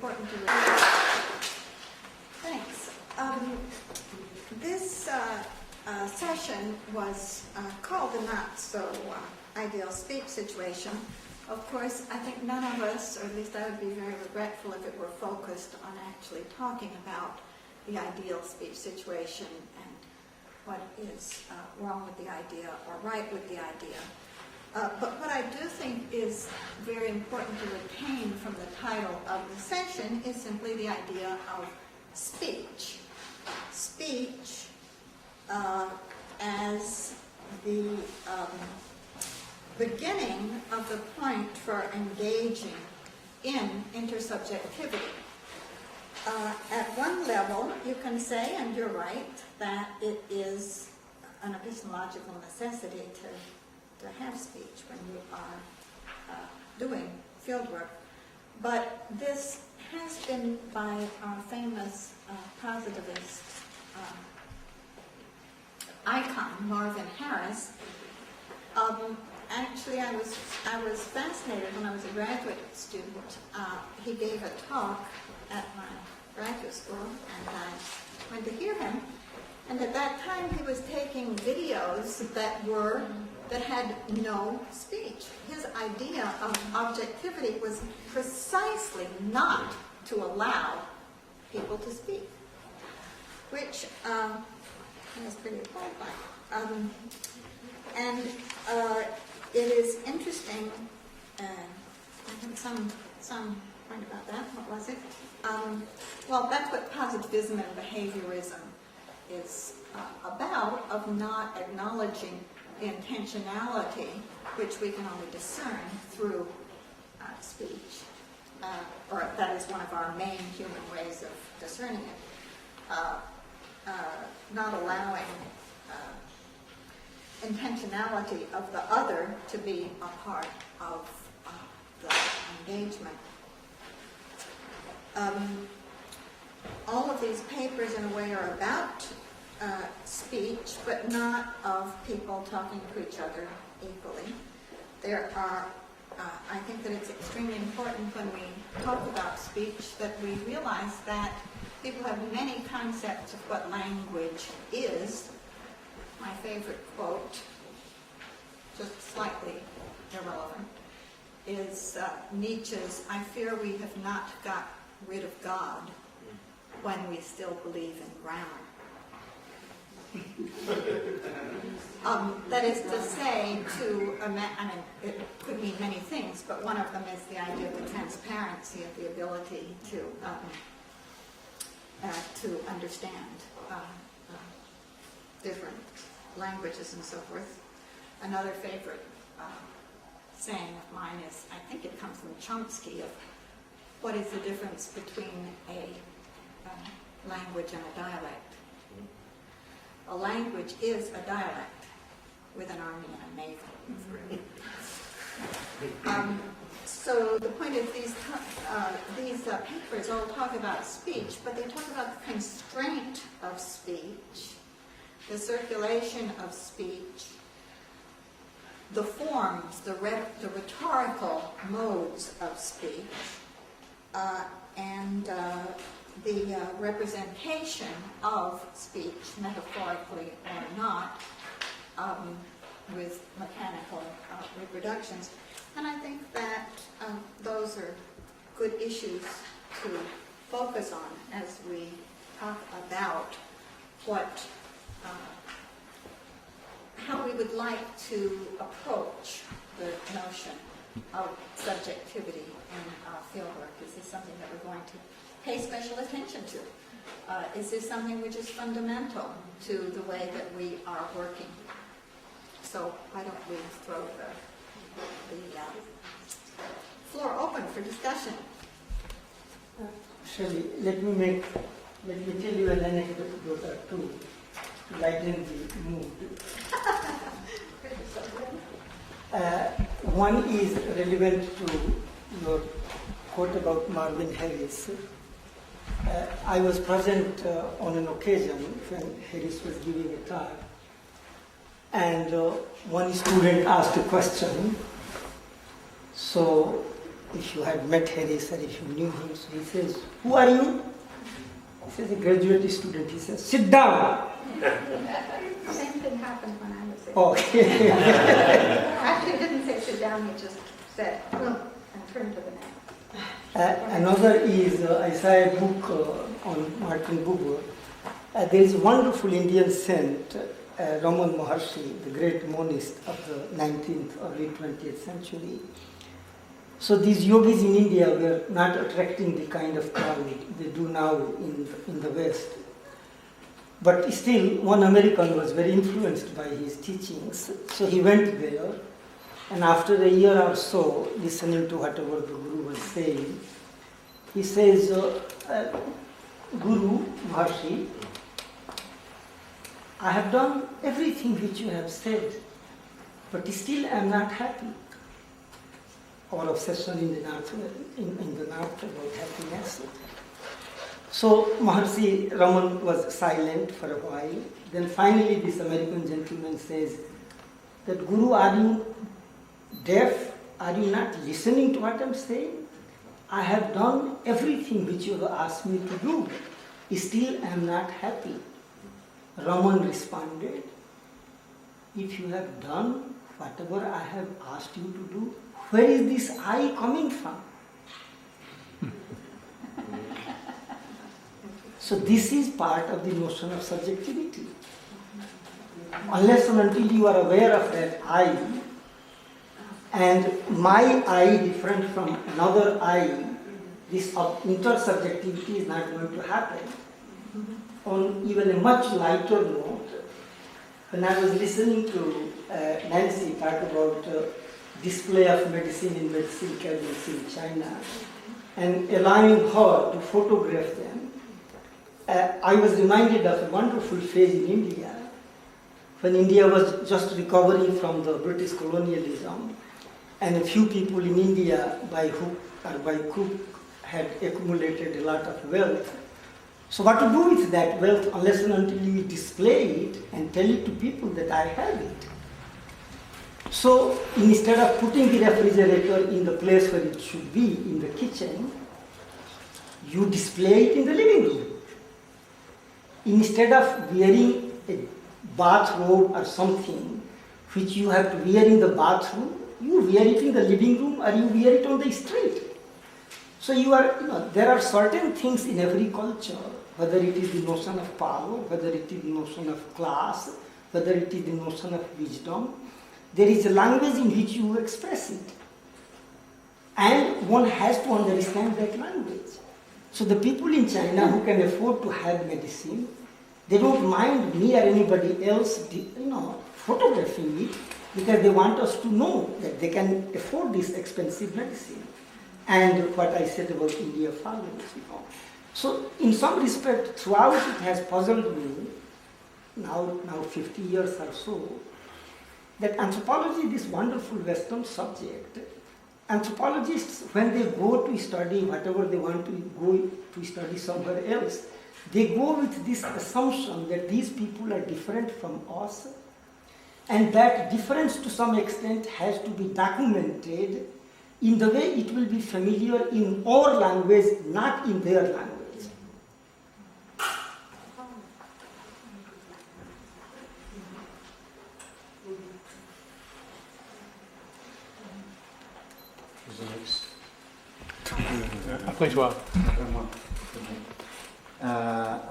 important to Thanks. This session was called the Not So Ideal Speech Situation. Of course, I think none of us, or at least I would be very regretful if it were focused on actually talking about the ideal speech situation and what is wrong with the idea or right with the idea. But what I do think is very important to retain from the title of the session is simply the idea of speech. Speech as the beginning of the point for engaging in intersubjectivity. At one level, you can say, and you're right, that it is an epistemological necessity to have speech when you are doing fieldwork. But this has been, by our famous positivist icon, Marvin Harris. Actually, I was fascinated when I was a graduate student. He gave a talk at my graduate school, and I went to hear him. And at that time, he was taking videos that had no speech. His idea of objectivity was precisely not to allow people to speak, which I was pretty appalled by. And it is interesting, I had some point about that. What was it? Well, that's what positivism and behaviorism is about, of not acknowledging the intentionality which we can only discern through speech, or that is one of our main human ways of discerning it. Not allowing intentionality of the other to be a part of the engagement. All of these papers, in a way, are about speech, but not of people talking to each other equally. There are, I think that it's extremely important when we talk about speech that we realize that people have many concepts of what language is. My favorite quote, just slightly irrelevant, is Nietzsche's, "I fear we have not got rid of God when we still believe in grammar." That is to say, it could mean many things, but one of them is the idea of the transparency of the ability to understand different languages and so forth. Another favorite saying of mine is, I think it comes from Chomsky, of what is the difference between a language and a dialect. A language is a dialect with an army and a navy. So the point is, these papers all talk about speech, but they talk about the constraint of speech, the circulation of speech, the forms, the rhetorical modes of speech, and the representation of speech, metaphorically or not, with mechanical reproductions. And I think that those are good issues to focus on as we talk about how we would like to approach the notion of subjectivity in fieldwork. Is this something that we're going to pay special attention to? Is this something which is fundamental to the way that we are working? So why don't we throw the floor open for discussion? Shelley, let me tell you an anecdote or two to lighten the mood. One is relevant to your quote about Marvin Harris. I was present on an occasion when Harris was giving a talk, and one student asked a question. So if you had met Harris or if you knew him. So he says, "Who are you?" He says, "A graduate student." He says, "Sit down." Same thing happened when I was there. Okay. Actually, he didn't say sit down, he just said, "Look," and turned to the man. Another is, I saw a book on Martin Buber. There is a wonderful Indian saint, Raman Maharshi, the great monist of the 19th, early 20th century. So these yogis in India were not attracting the kind of crowd they do now in the West. But still, one American was very influenced by his teachings. So he went there, and after a year or so, listening to whatever the Guru was saying, he says, "Guru Maharshi, I have done everything which you have said, but still I am not happy." Our obsession in the North about happiness. So Maharshi Raman was silent for a while. Then finally this American gentleman says that, "Guru, are you deaf? Are you not listening to what I am saying? I have done everything which you have asked me to do. Still I am not happy." Raman responded, "If you have done whatever I have asked you to do, where is this I coming from?" So this is part of the notion of subjectivity. Unless and until you are aware of that I, and my I different from another I, this intersubjectivity is not going to happen. On even a much lighter note, when I was listening to Nancy talk about display of medicine in medicine cabinets in China and allowing her to photograph them, I was reminded of a wonderful phase in India when India was just recovering from the British colonialism, and a few people in India by hook or by crook had accumulated a lot of wealth. So what to do with that wealth unless and until you display it and tell it to people that I have it? So instead of putting the refrigerator in the place where it should be, in the kitchen, you display it in the living room. Instead of wearing a bathrobe or something which you have to wear in the bathroom, you wear it in the living room or you wear it on the street. So there are certain things in every culture, whether it is the notion of power, whether it is the notion of class, whether it is the notion of wisdom, there is a language in which you express it. And one has to understand that language. So the people in China who can afford to have medicine, they don't mind me or anybody else, photographing it because they want us to know that they can afford this expensive medicine. And what I said about India follows, So in some respect, throughout it has puzzled me, now 50 years or so, that anthropology, this wonderful Western subject, anthropologists, when they go to study whatever they want to go to study somewhere else, they go with this assumption that these people are different from us, and that difference to some extent has to be documented in the way it will be familiar in our language, not in their language. Après toi.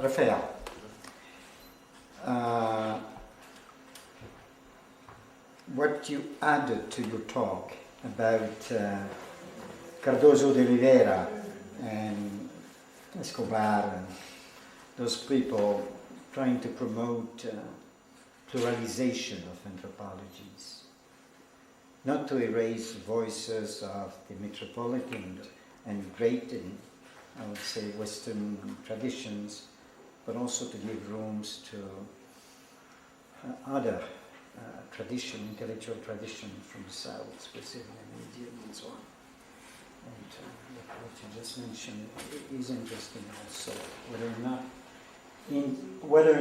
Raphael, what you added to your talk about Cardoso de Oliveira and Escobar and those people trying to promote pluralization of anthropologies, not to erase voices of the metropolitan and great, I would say, Western traditions, but also to give rooms to other intellectual tradition from the South, Brazilian, Indian, and so on. And what you just mentioned is interesting also, whether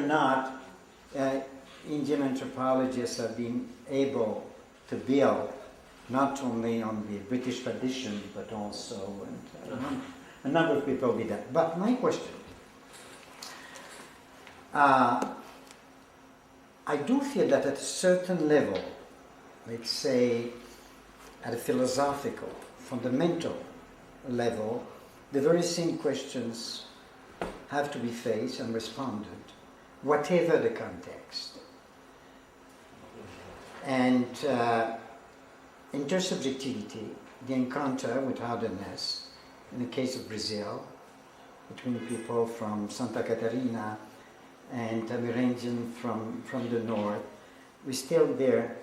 or not Indian anthropologists have been able to build not only on the British tradition, but also, and a number of people did that. But my question, I do feel that at a certain level, let's say at a philosophical, fundamental level, the very same questions have to be faced and responded, whatever the context. And intersubjectivity, the encounter with otherness, in the case of Brazil, between people from Santa Catarina and Amerindian from the north, we still there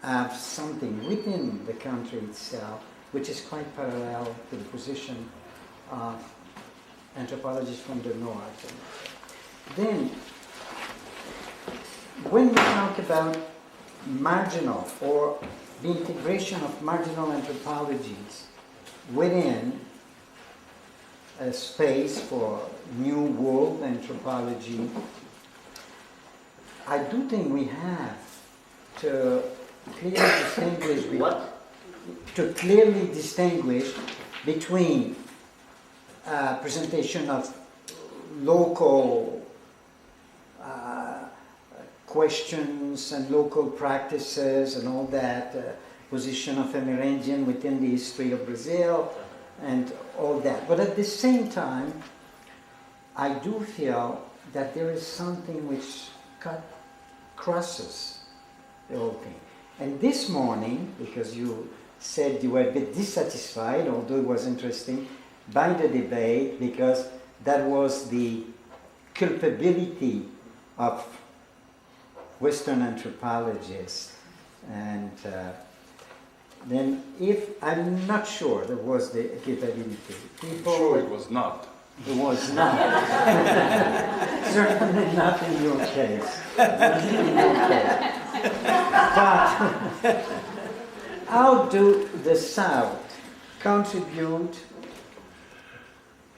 have something within the country itself which is quite parallel to the position of anthropologists from the north. Then, when we talk about marginal or the integration of marginal anthropologies within a space for new world anthropology, I do think we have to clearly distinguish between presentation of local questions and local practices and all that, position of Amerindian within the history of Brazil and all that. But at the same time, I do feel that there is something which crosses the whole thing. And this morning, because you said you were a bit dissatisfied, although it was interesting, by the debate, because that was the culpability of Western anthropologists. And then I'm not sure there was the capability. People, sure it was not. It was not. Certainly not in your case. But how do the South contribute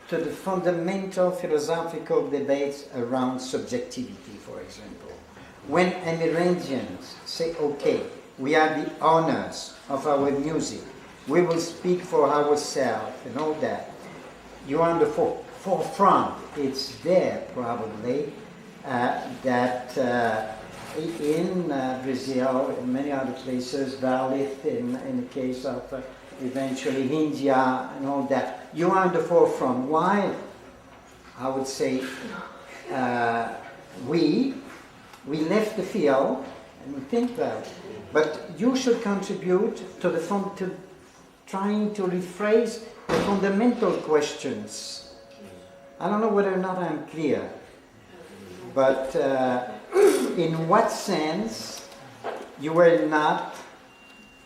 to the fundamental philosophical debates around subjectivity, for example? When Amerindians say, okay, we are the owners of our music, we will speak for ourselves and all that, you are on the forefront. It's there probably that in Brazil, in many other places, Dalit, in the case of eventually India and all that, you are on the forefront. While I would say we left the field and we think that, but you should contribute to to trying to rephrase the fundamental questions. I don't know whether or not I'm clear, but in what sense you were not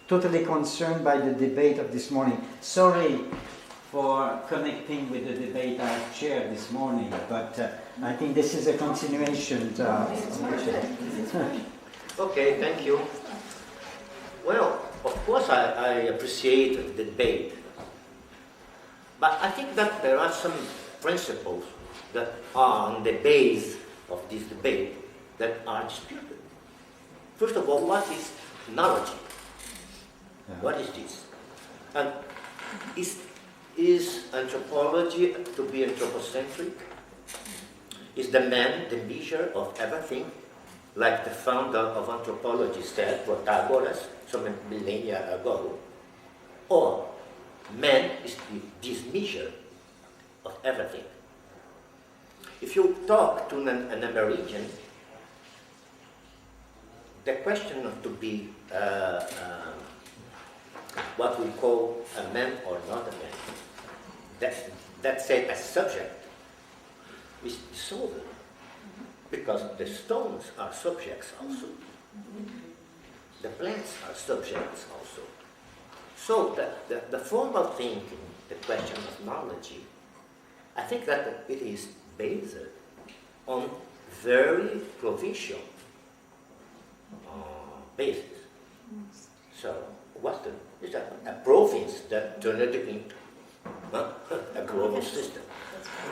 totally concerned by the debate of this morning? Sorry for connecting with the debate I chaired this morning, but I think this is a continuation Okay, thank you. Well, of course I appreciate the debate, but I think that there are some principles that are on the base of this debate that are disputed. First of all, what is knowledge? Yeah. What is this? And is anthropology to be anthropocentric? Is the man the measure of everything? Like the founder of anthropology said, Protagoras, some millennia ago. Or man is this measure of everything. If you talk to an Amerindian, the question of to be what we call a man or not a man, that say a subject, is dissolved. Because the stones are subjects also. The plants are subjects also. So the formal thinking, the question of knowledge, I think that it is based on very provincial basis. So it's a province that turned it into a global system.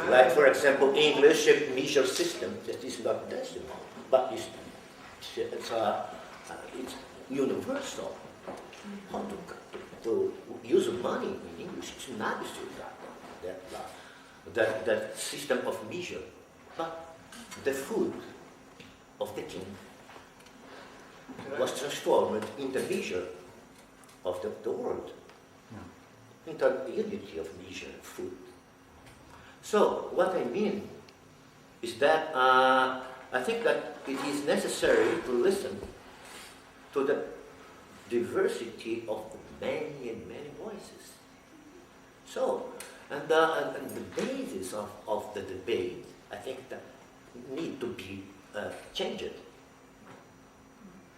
Like, for example, English measure system, that is not decimal, but it's universal. how to use money in English. It's not that system of measure, but the food of the king was transformed in the measure of the world, in the unity of measure, food. So what I mean is that I think that it is necessary to listen to the diversity of many and many voices. So, and the basis of the debate, I think that need to be changed.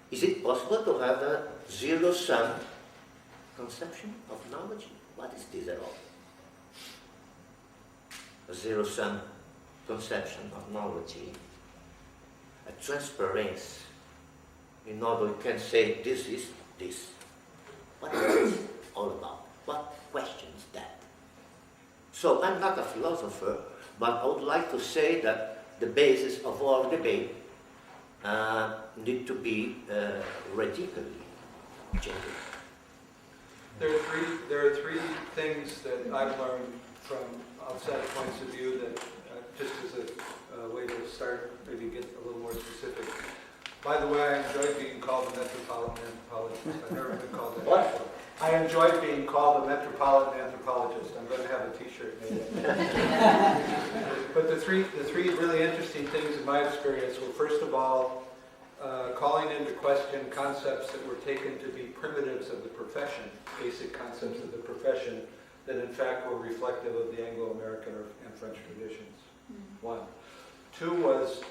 Is it possible to have a zero-sum conception of knowledge? What is this at all? A zero-sum conception of knowledge, a transparency. In order you can say this is this. What is it all about? What questions that? So I'm not a philosopher, but I would like to say that the basis of all debate need to be radically changed. There are three things that I've learned from outside points of view that, just as a way to start, maybe get a little more specific. By the way, I enjoyed being called a metropolitan anthropologist. I've never been called that before. I enjoyed being called a metropolitan anthropologist. I'm going to have a T-shirt made. But the three really interesting things in my experience were, first of all, calling into question concepts that were taken to be primitives of the profession, basic concepts of the profession, that in fact were reflective of the Anglo-American and French traditions. One. Two was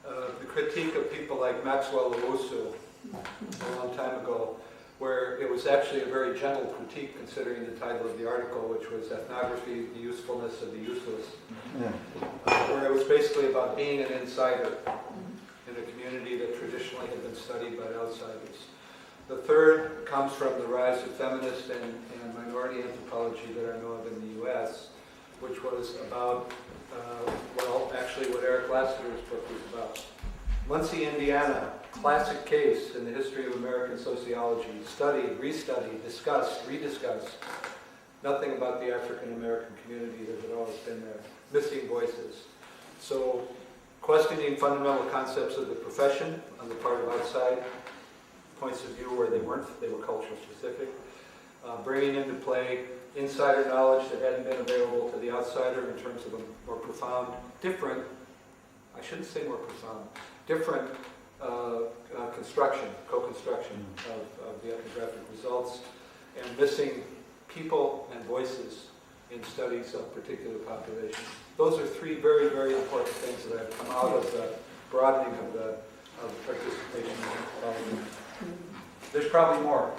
the critique of people like Maxwell Owusu a long time ago, where it was actually a very gentle critique considering the title of the article, which was Ethnography, the Usefulness of the Useless, where it was basically about being an insider in a community that traditionally had been studied by outsiders. The third comes from the rise of feminist and minority anthropology that I know of in the U.S., which was about, actually what Eric Lassiter's book was about. Muncie, Indiana, classic case in the history of American sociology, studied, restudied, discussed, rediscussed. Nothing about the African American community that had always been there. Missing voices. So, questioning fundamental concepts of the profession on the part of outside points of view where they weren't, they were culture specific. Bringing into play insider knowledge that hadn't been available to the outsider in terms of a more profound, different, I shouldn't say more profound, different construction, co-construction of the ethnographic results, and missing people and voices in studies of particular populations. Those are three very, very important things that have come out of the broadening of the participation in development. There's probably more.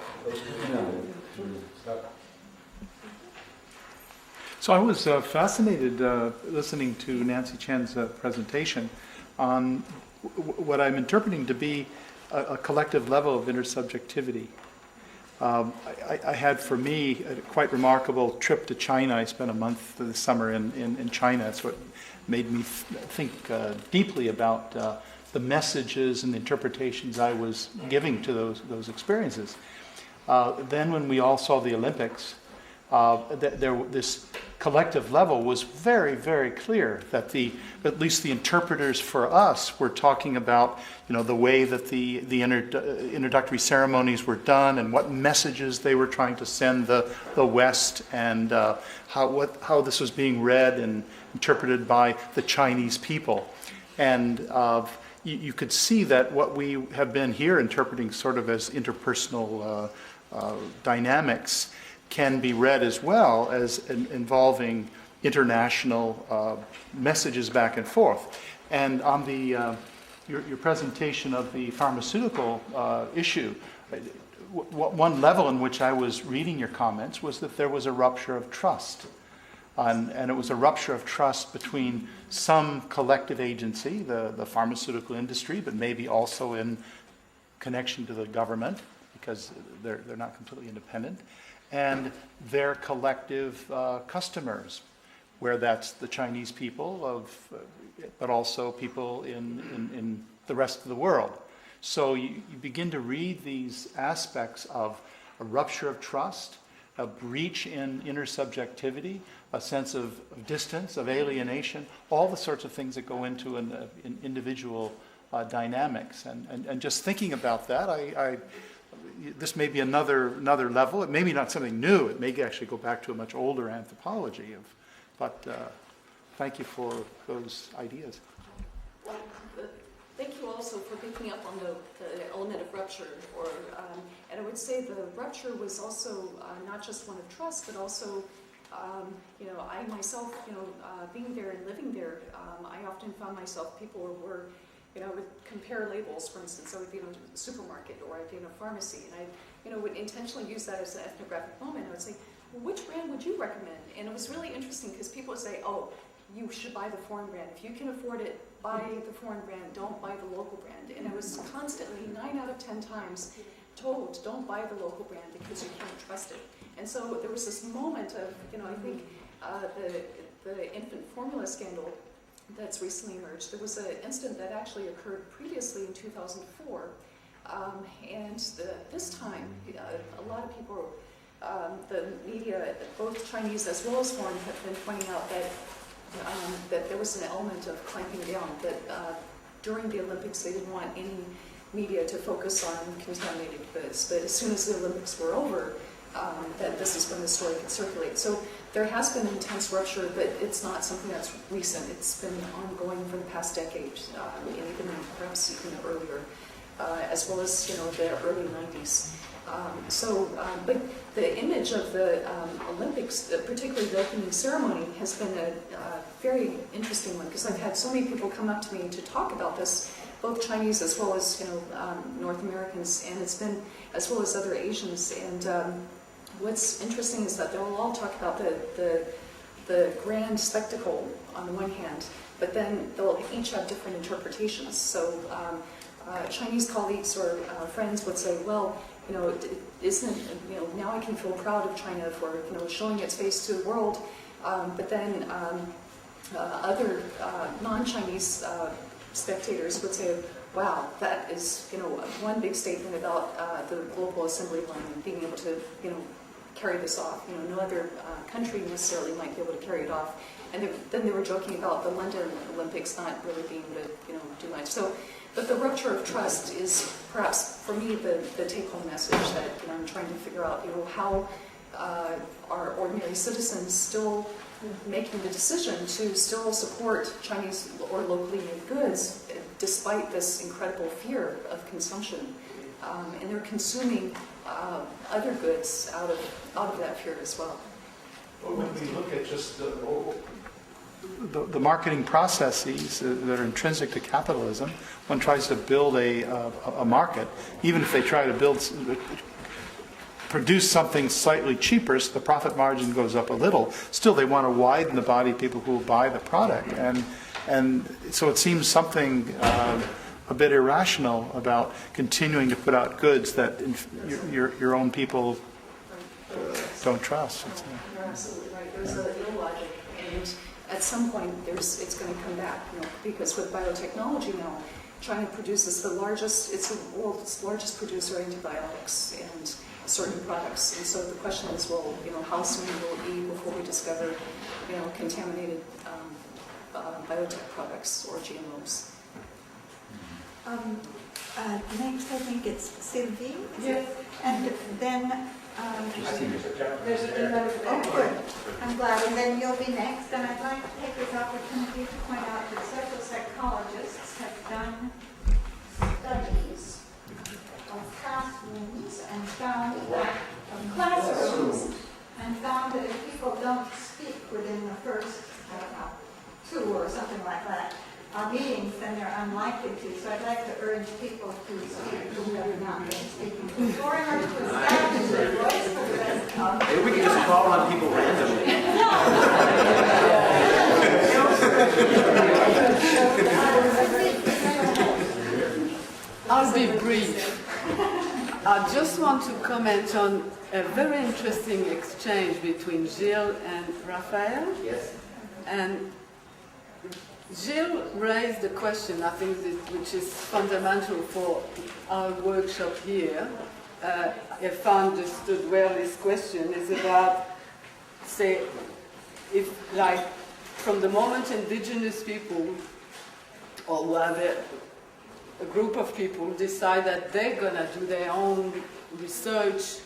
So I was fascinated listening to Nancy Chen's presentation on what I'm interpreting to be a collective level of intersubjectivity. I had, for me, a quite remarkable trip to China. I spent a month this summer in China. That's what made me think deeply about the messages and the interpretations I was giving to those experiences. Then when we all saw the Olympics, this collective level was very, very clear that at least the interpreters for us were talking about, the way that the introductory ceremonies were done and what messages they were trying to send the West, and how this was being read and interpreted by the Chinese people. And you could see that what we have been here interpreting sort of as interpersonal dynamics can be read as well as involving international messages back and forth. And on your presentation of the pharmaceutical issue, one level in which I was reading your comments was that there was a rupture of trust. And it was a rupture of trust between some collective agency, the pharmaceutical industry, but maybe also in connection to the government, because they're not completely independent, and their collective customers, where that's the Chinese people, but also people in the rest of the world. So you begin to read these aspects of a rupture of trust, a breach in intersubjectivity, a sense of distance, of alienation, all the sorts of things that go into an individual dynamics. And just thinking about that, this may be another level. It may be not something new. It may actually go back to a much older anthropology. But thank you for those ideas. Well, thank you also for picking up on the element of rupture. And I would say the rupture was also not just one of trust, but also, I myself, being there and living there, I often found myself, people were I would compare labels. For instance, I would be in a supermarket or I'd be in a pharmacy, and I, would intentionally use that as an ethnographic moment. I would say, well, which brand would you recommend? And it was really interesting because people would say, oh, you should buy the foreign brand. If you can afford it, buy the foreign brand, don't buy the local brand. And I was constantly, 9 out of 10 times, told, don't buy the local brand because you can't trust it. And so there was this moment of, I think the infant formula scandal that's recently emerged. There was an incident that actually occurred previously in 2004. This time, a lot of people, the media, both Chinese as well as foreign, have been pointing out that there was an element of clamping down, that during the Olympics they didn't want any media to focus on contaminated goods. But as soon as the Olympics were over, that this is when the story could circulate. So there has been intense rupture, but it's not something that's recent. It's been ongoing for the past decade, and even perhaps even earlier, as well as the early 90s. But the image of the Olympics, particularly the opening ceremony, has been a very interesting one, because I've had so many people come up to me to talk about this, both Chinese as well as North Americans, and it's been as well as other Asians. And what's interesting is that they'll all talk about the grand spectacle on the one hand, but then they'll each have different interpretations. So Chinese colleagues or friends would say, well, isn't it, now I can feel proud of China for, showing its face to the world. But then other non-Chinese spectators would say, wow, that is, one big statement about the global assembly line and being able to, carry this off. No other country necessarily might be able to carry it off. And then they were joking about the London Olympics not really being able to do much. So, but the rupture of trust is perhaps, for me, the take-home message that I'm trying to figure out, how are ordinary citizens still making the decision to still support Chinese or locally made goods despite this incredible fear of consumption. And they're consuming other goods out of that fear as well. Well, when we look at just the marketing processes that are intrinsic to capitalism, one tries to build a market, even if they try to produce something slightly cheaper, so the profit margin goes up a little. Still, they want to widen the body of people who will buy the product, and so it seems something a bit irrational about continuing to put out goods that your own people don't trust. You're absolutely right. There's a illogic, and at some point it's going to come back. Because with biotechnology now, China produces it's the world's largest producer of antibiotics and certain products. And so the question is, well, how soon will it be before we discover, contaminated biotech products or GMOs? Next, I think it's Sylvie. Yeah. And then... There's another. Oh, good. I'm glad. And then you'll be next. And I'd like to take this opportunity to point out that several psychologists have done studies of classrooms and found that if people don't speak within the first, 2 or something like that, meetings, then they're unlikely to. So I'd like to urge people to speak who have not been speaking before, in order to establish their voice for the rest of Maybe we can just call on people randomly. I'll be brief. I just want to comment on a very interesting exchange between Gilles and Raphael. Yes. And Gilles raised a question, I think, which is fundamental for our workshop here, if I understood well this question, is about, say, if like from the moment indigenous people or whatever, a group of people decide that they're going to do their own research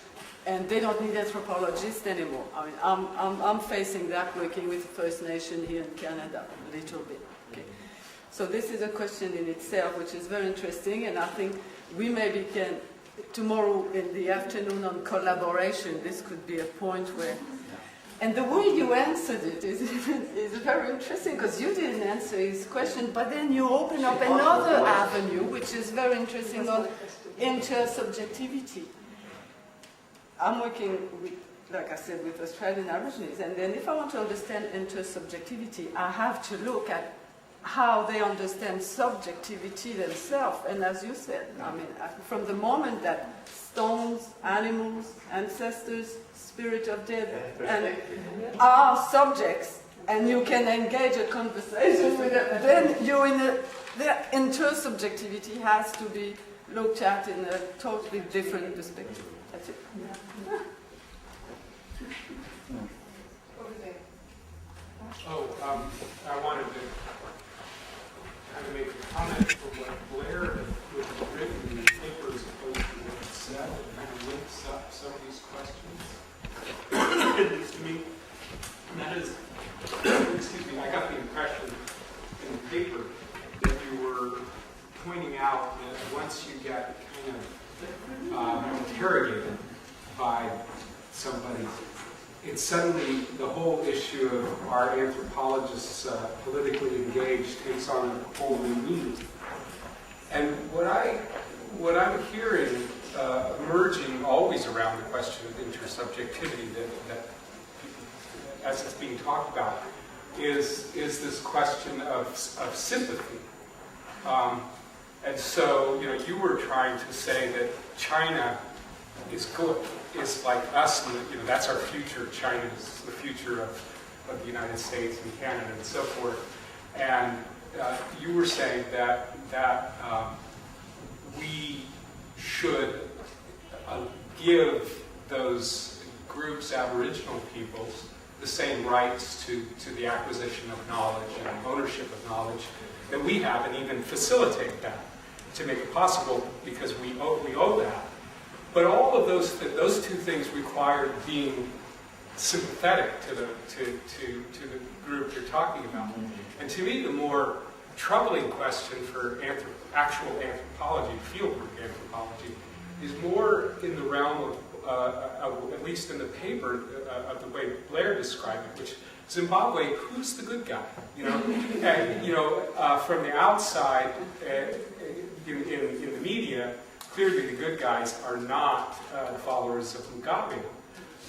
and they don't need anthropologists anymore. I mean, I'm facing that working with First Nation here in Canada a little bit. Okay? So this is a question in itself which is very interesting, and I think we maybe can, tomorrow in the afternoon on collaboration, this could be a point where, and the way you answered it is very interesting, because you didn't answer his question, but then you open up another avenue, which is very interesting, on intersubjectivity. I'm working with, like I said, with Australian Aborigines, and then if I want to understand intersubjectivity, I have to look at how they understand subjectivity themselves. And as you said, I mean, from the moment that stones, animals, ancestors, spirit of dead, and are subjects, and you can engage a conversation with them, then you're in a, the intersubjectivity has to be looked at in a totally different perspective. That's it. Oh, I wanted to kind of make a comment for what Blair would have written in the paper as opposed to what he said. It kind of links up some of these questions, at least to me. And that is, excuse me, I got the impression in the paper that you were pointing out that once you get kind of interrogated by somebody, it's suddenly the whole issue of are anthropologists politically engaged takes on a whole new meaning. And what I'm hearing emerging always around the question of intersubjectivity that as it's being talked about is this question of sympathy. And so, you know, you were trying to say that China is good, is like us, and you know, that's our future. China is the future of the United States and Canada and so forth. And you were saying that we should give those groups, Aboriginal peoples, the same rights to the acquisition of knowledge and ownership of knowledge that we have, and even facilitate that to make it possible, because we owe that. But all of those two things require being sympathetic to the group you're talking about. And to me, the more troubling question for actual anthropology, fieldwork anthropology, is more in the realm of at least in the paper, of the way Blair described it, which Zimbabwe, who's the good guy? You know, and you know, from the outside, in the media, clearly the good guys are not the followers of Mugabe.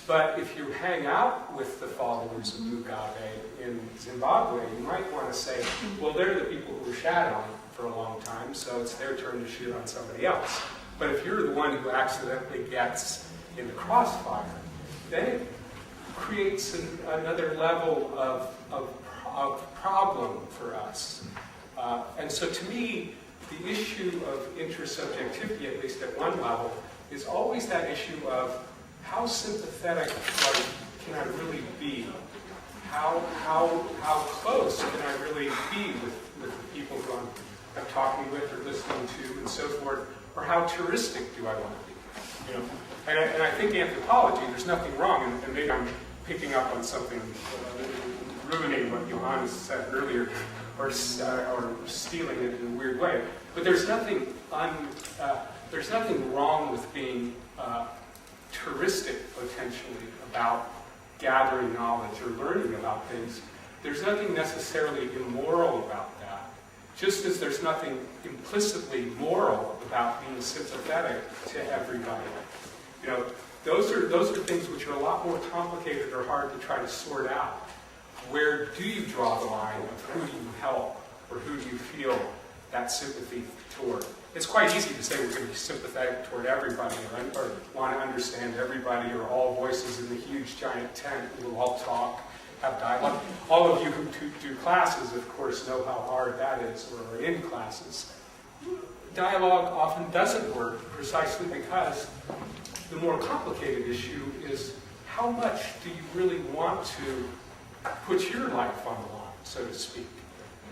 But if you hang out with the followers of Mugabe in Zimbabwe, you might want to say, well, they're the people who were shat on for a long time, so it's their turn to shoot on somebody else. But if you're the one who accidentally gets in the crossfire, then it creates another level of problem for us. And so to me, the issue of intersubjectivity, at least at one level, is always that issue of how sympathetic can I really be? How close can I really be with the people who I'm talking with or listening to and so forth? Or how touristic do I want to be? You know? And I think anthropology, there's nothing wrong, and maybe I'm picking up on something, ruining what Johannes said earlier, or stealing it in a weird way. But there's nothing wrong with being touristic, potentially, about gathering knowledge or learning about things. There's nothing necessarily immoral about that. Just as there's nothing implicitly moral about being sympathetic to everybody. You know, those are things which are a lot more complicated or hard to try to sort out. Where do you draw the line of who do you help or who do you feel that sympathy toward? It's quite easy to say we're going to be sympathetic toward everybody or want to understand everybody, or all voices in the huge giant tent will all talk, have dialogue. All of you who do classes, of course, know how hard that is, or are in classes. Dialogue often doesn't work precisely because The more complicated issue is how much do you really want to put your life on the line, so to speak?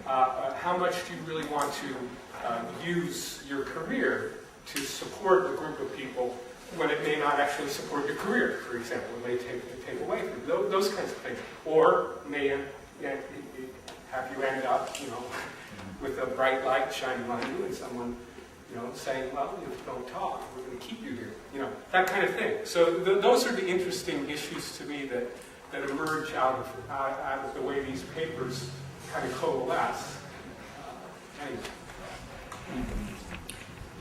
How much do you really want to use your career to support a group of people when it may not actually support your career, for example? It may take away from you, those kinds of things. Or may have you end up, with a bright light shining on you and someone, saying, well, if you don't talk, we're going to keep you here. That kind of thing. So those are the interesting issues to me that emerge out of the way these papers kind of coalesce. Anyway.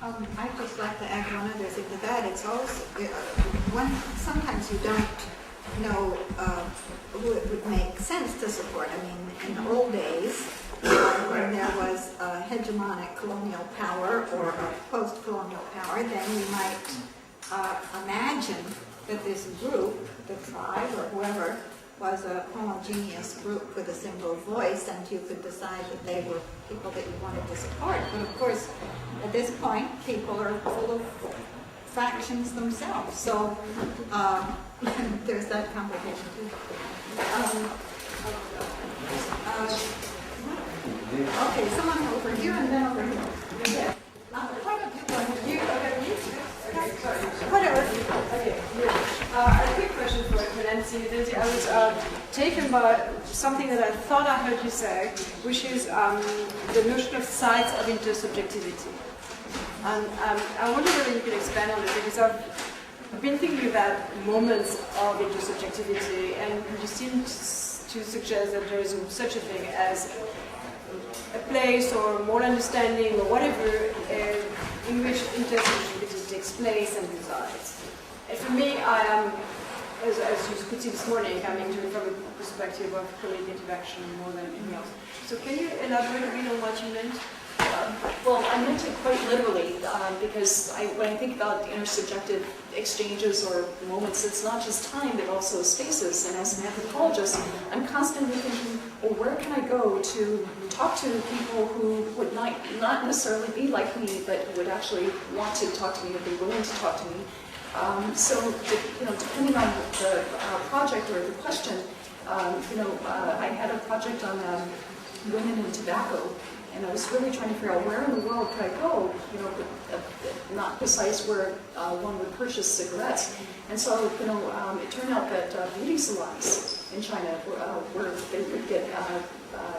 I'd just like to add one other thing to that. It's also, sometimes you don't know who it would make sense to support. I mean, in the old days, when there was a hegemonic colonial power or a post-colonial power, then we might imagine that this group, the tribe or whoever, was a homogeneous group with a single voice, and you could decide that they were people that you wanted to support. But of course, at this point, people are full of factions themselves. So there's that complication too. Okay, someone over here and then over here. Yeah. Why don't you go ahead? Whatever. Okay, yeah. A quick question for Nancy. Nancy, I was taken by something that I thought I heard you say, which is the notion of sites of intersubjectivity. And I wonder whether you could expand on it, because I've been thinking about moments of intersubjectivity, and you seem to suggest that there is such a thing as a place or more understanding or whatever in which intersubjectivity takes place and resides. And for me, I am, as you could see this morning, coming to it from a perspective of communicative action more than anything else. So can you elaborate a bit on what you meant? Well, I meant it quite literally, because when I think about intersubjective exchanges or moments, it's not just time, but also spaces. And as an anthropologist, I'm constantly thinking, well, where can I go to talk to people who would not necessarily be like me, but would actually want to talk to me or be willing to talk to me? So, depending on the project or the question, I had a project on women in tobacco. And I was really trying to figure out where in the world could I go, not precise where one would purchase cigarettes. And so, it turned out that beauty salons in China, where they would get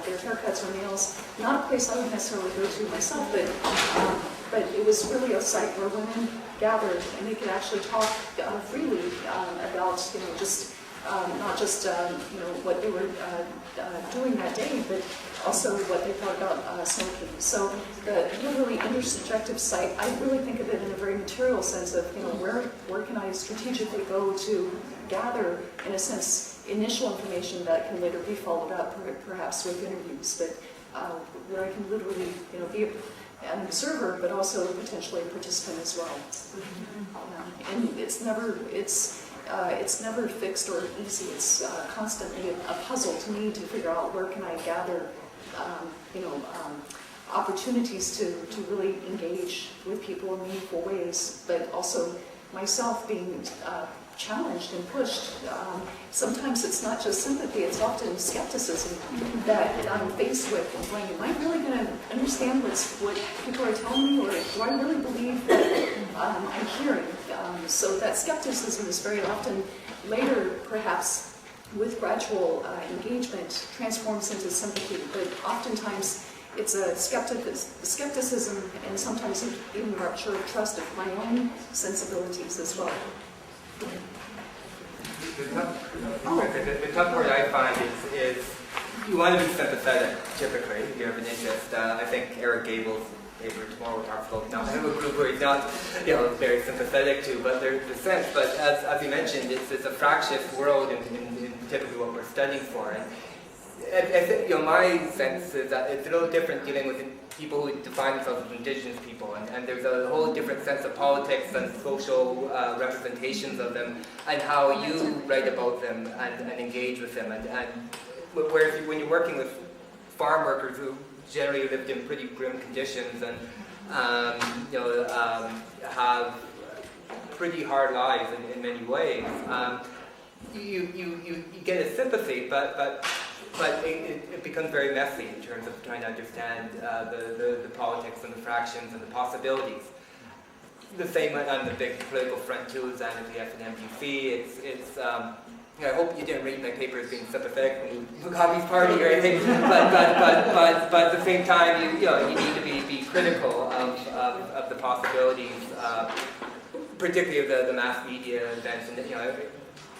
their haircuts or nails, not a place I would necessarily go to myself, but it was really a site where women gathered and they could actually talk freely about, just not just what they were doing that day, but also what they thought about smoking. So the literally intersubjective site, I really think of it in a very material sense of where can I strategically go to gather, in a sense, initial information that can later be followed up perhaps with interviews, but where I can literally be an observer, but also potentially a participant as well. And it's never fixed or easy. It's constantly a puzzle to me to figure out where can I gather, opportunities to really engage with people in meaningful ways, but also myself being challenged and pushed. Sometimes it's not just sympathy, it's often skepticism that I'm faced with and going, am I really going to understand what people are telling me, or do I really believe that I'm hearing? So that skepticism is very often later, perhaps, with gradual engagement, transforms into sympathy, but oftentimes it's a skepticism and sometimes even rupture of trust of my own sensibilities as well. The tough part I find is you want to be sympathetic, typically, if you have an interest. I think Eric Gable's paper tomorrow talks about not have a group where he's not very sympathetic to, but there's a sense. But as you mentioned, it's a fractious world in typically what we're studying for. And I think my sense is that it's a little different dealing with people who define themselves as indigenous people, and there's a whole different sense of politics and social representations of them, and how you write about them and engage with them. And whereas when you're working with farm workers who generally lived in pretty grim conditions and have pretty hard lives in many ways. You get a sympathy, but it becomes very messy in terms of trying to understand the politics and the fractions and the possibilities. The same on the big political front too, as NPF and MPC. I hope you didn't read my paper as being sympathetic to Mugabe's party or anything, but at the same time, you need to be critical of the possibilities, particularly of the mass media events. And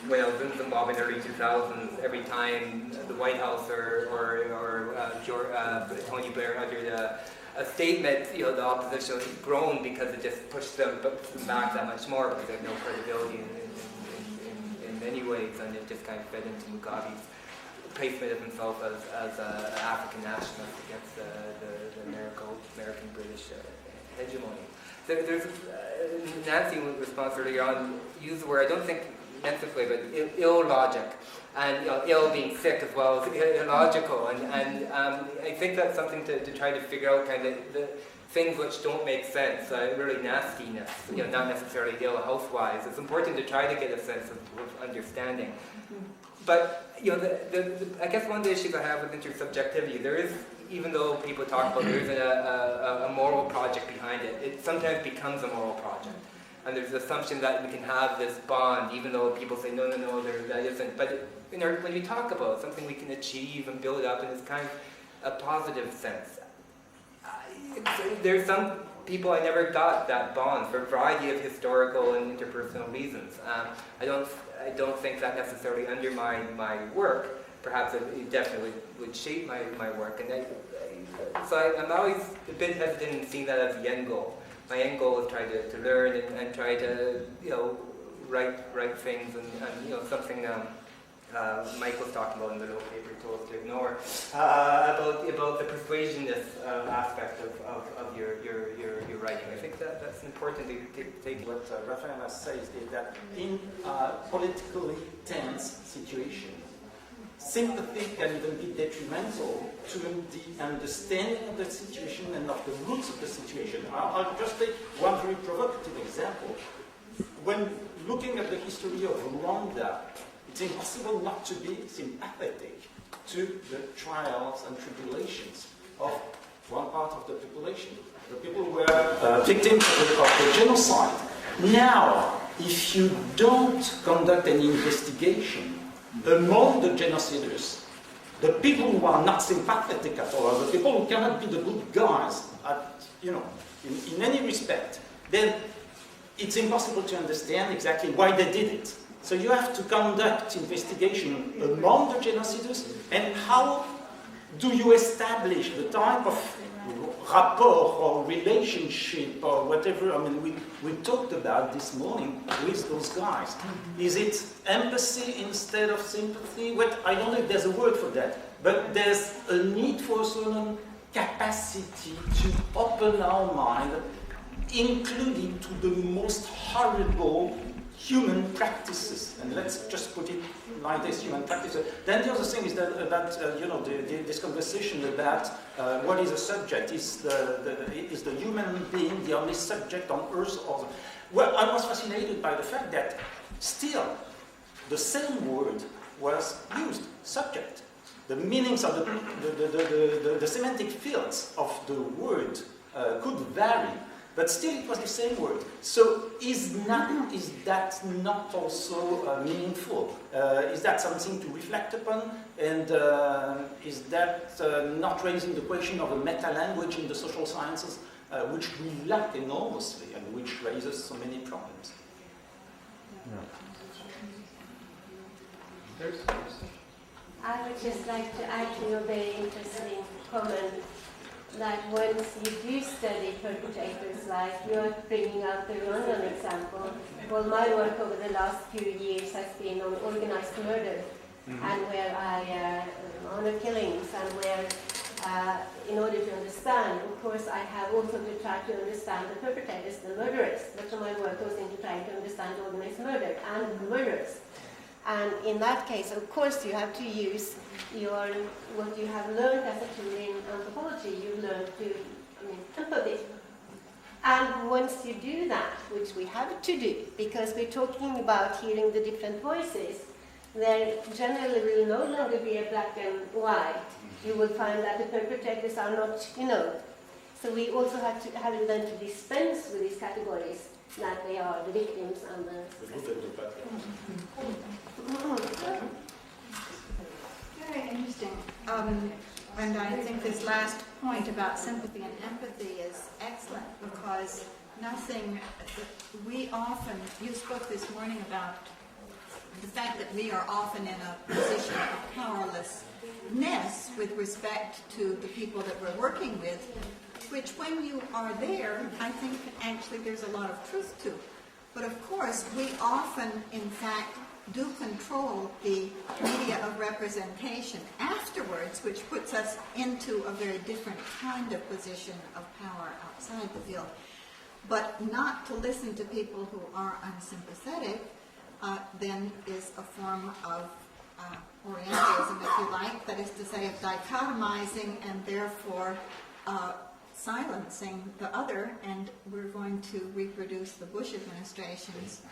when I was in Zimbabwe in the early 2000s, every time the White House or Tony Blair uttered a statement, the opposition groaned because it just pushed them back that much more because they have no credibility in many ways, and it just kind of fed into Mugabe's placement of himself as an African nationalist against the American-British hegemony. There's Nancy, in response earlier on, used the word, I don't think necessarily, but ill logic. And ill being sick as well as illogical, and I think that's something to try to figure out, kind of the things which don't make sense, really nastiness, not necessarily ill health-wise. It's important to try to get a sense of understanding. But I guess one of the issues I have with intersubjectivity, there is, even though people talk about there isn't a moral project behind it, it sometimes becomes a moral project. And there's the assumption that we can have this bond, even though people say, no, that isn't. But when we talk about something we can achieve and build up in this kind of a positive sense, there's some people I never got that bond for a variety of historical and interpersonal reasons. I don't think that necessarily undermined my work. Perhaps it definitely would shape my work. And so I'm always a bit hesitant in seeing that as the end goal. My end goal is try to learn and try to write things and something Mike was talking about in the little paper he told us to ignore about the persuasiveness aspect of your writing. I think that's important to take. What Rafaela says is that in politically tense situations, sympathy can even be detrimental to the understanding of the situation and of the roots of the situation. I'll just take one very provocative example. When looking at the history of Rwanda, it's impossible not to be sympathetic to the trials and tribulations of one part of the population. The people were victims of the genocide. Now, if you don't conduct any investigation among the genociders, the people who are not sympathetic at all, the people who cannot be the good guys, in any respect, then it's impossible to understand exactly why they did it. So you have to conduct investigation among the genociders, and how do you establish the type of rapport or relationship or whatever, we talked about this morning with those guys. Is it empathy instead of sympathy? I don't know if there's a word for that, but there's a need for a certain capacity to open our mind, including to the most horrible human practices, and let's just put it like this, human practices. Then the other thing is that this conversation about what is a subject, is the human being the only subject on earth? Well, I was fascinated by the fact that still the same word was used, subject. The meanings of the semantic fields of the word could vary, but still it was the same word. So is that not also meaningful? Is that something to reflect upon? And is that not raising the question of a meta-language in the social sciences, which we lack enormously and which raises so many problems? I would just like to add to your very interesting comment that once you do study perpetrators, like you're bringing out the Rwandan example, well, my work over the last few years has been on organized murder, and where I honor killings, and where, in order to understand, of course, I have also to try to understand the perpetrators, the murderers. Much of my work goes into trying to understand organized murder and the murderers. And in that case, of course, you have to use what you have learned as a tool in anthropology. You learn to, empathy. And once you do that, which we have to do, because we're talking about hearing the different voices, there generally will no longer be a black and white. You will find that the perpetrators are not, So we also have to learn to dispense with these categories, that they are the victims and the... Very interesting. And I think this last point about sympathy and empathy is excellent, because you spoke this morning about the fact that we are often in a position of powerlessness with respect to the people that we're working with, which when you are there, I think actually there's a lot of truth to. But of course, we often, in fact, do control the media of representation afterwards, which puts us into a very different kind of position of power outside the field. But not to listen to people who are unsympathetic then is a form of Orientalism, if you like, that is to say of dichotomizing and therefore silencing the other, and we're going to reproduce the Bush administration's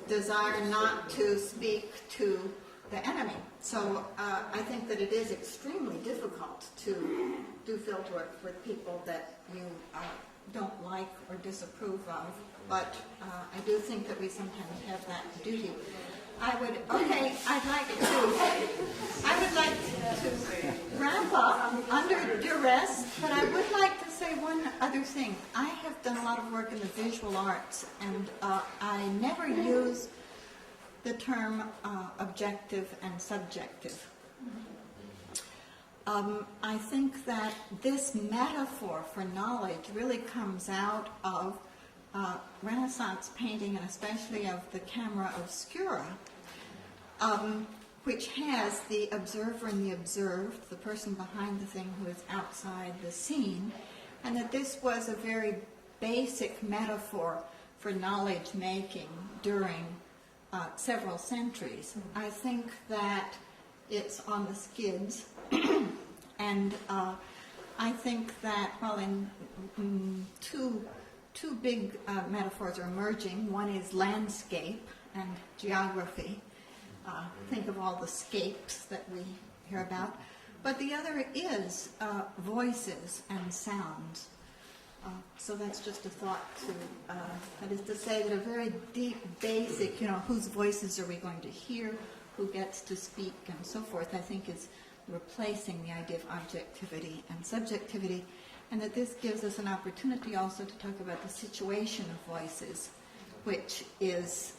desire not to speak to the enemy. So I think that it is extremely difficult to do field work with people that you don't like or disapprove of, but I do think that we sometimes have that duty. I would like to wrap up under duress, but I would like to say one other thing. I have done a lot of work in the visual arts, and I never use the term objective and subjective. I think that this metaphor for knowledge really comes out of Renaissance painting, and especially of the camera obscura, which has the observer and the observed, the person behind the thing who is outside the scene, and that this was a very basic metaphor for knowledge making during several centuries. I think that it's on the skids, and I think that, well, in two big metaphors are emerging. One is landscape and geography. Think of all the scapes that we hear about. But the other is voices and sounds. So that's just a thought that is to say that a very deep, basic, whose voices are we going to hear, who gets to speak, and so forth, I think is replacing the idea of objectivity and subjectivity, and that this gives us an opportunity also to talk about the situation of voices, which is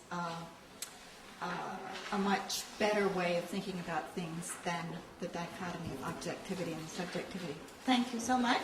a much better way of thinking about things than the dichotomy of objectivity and subjectivity. Thank you so much.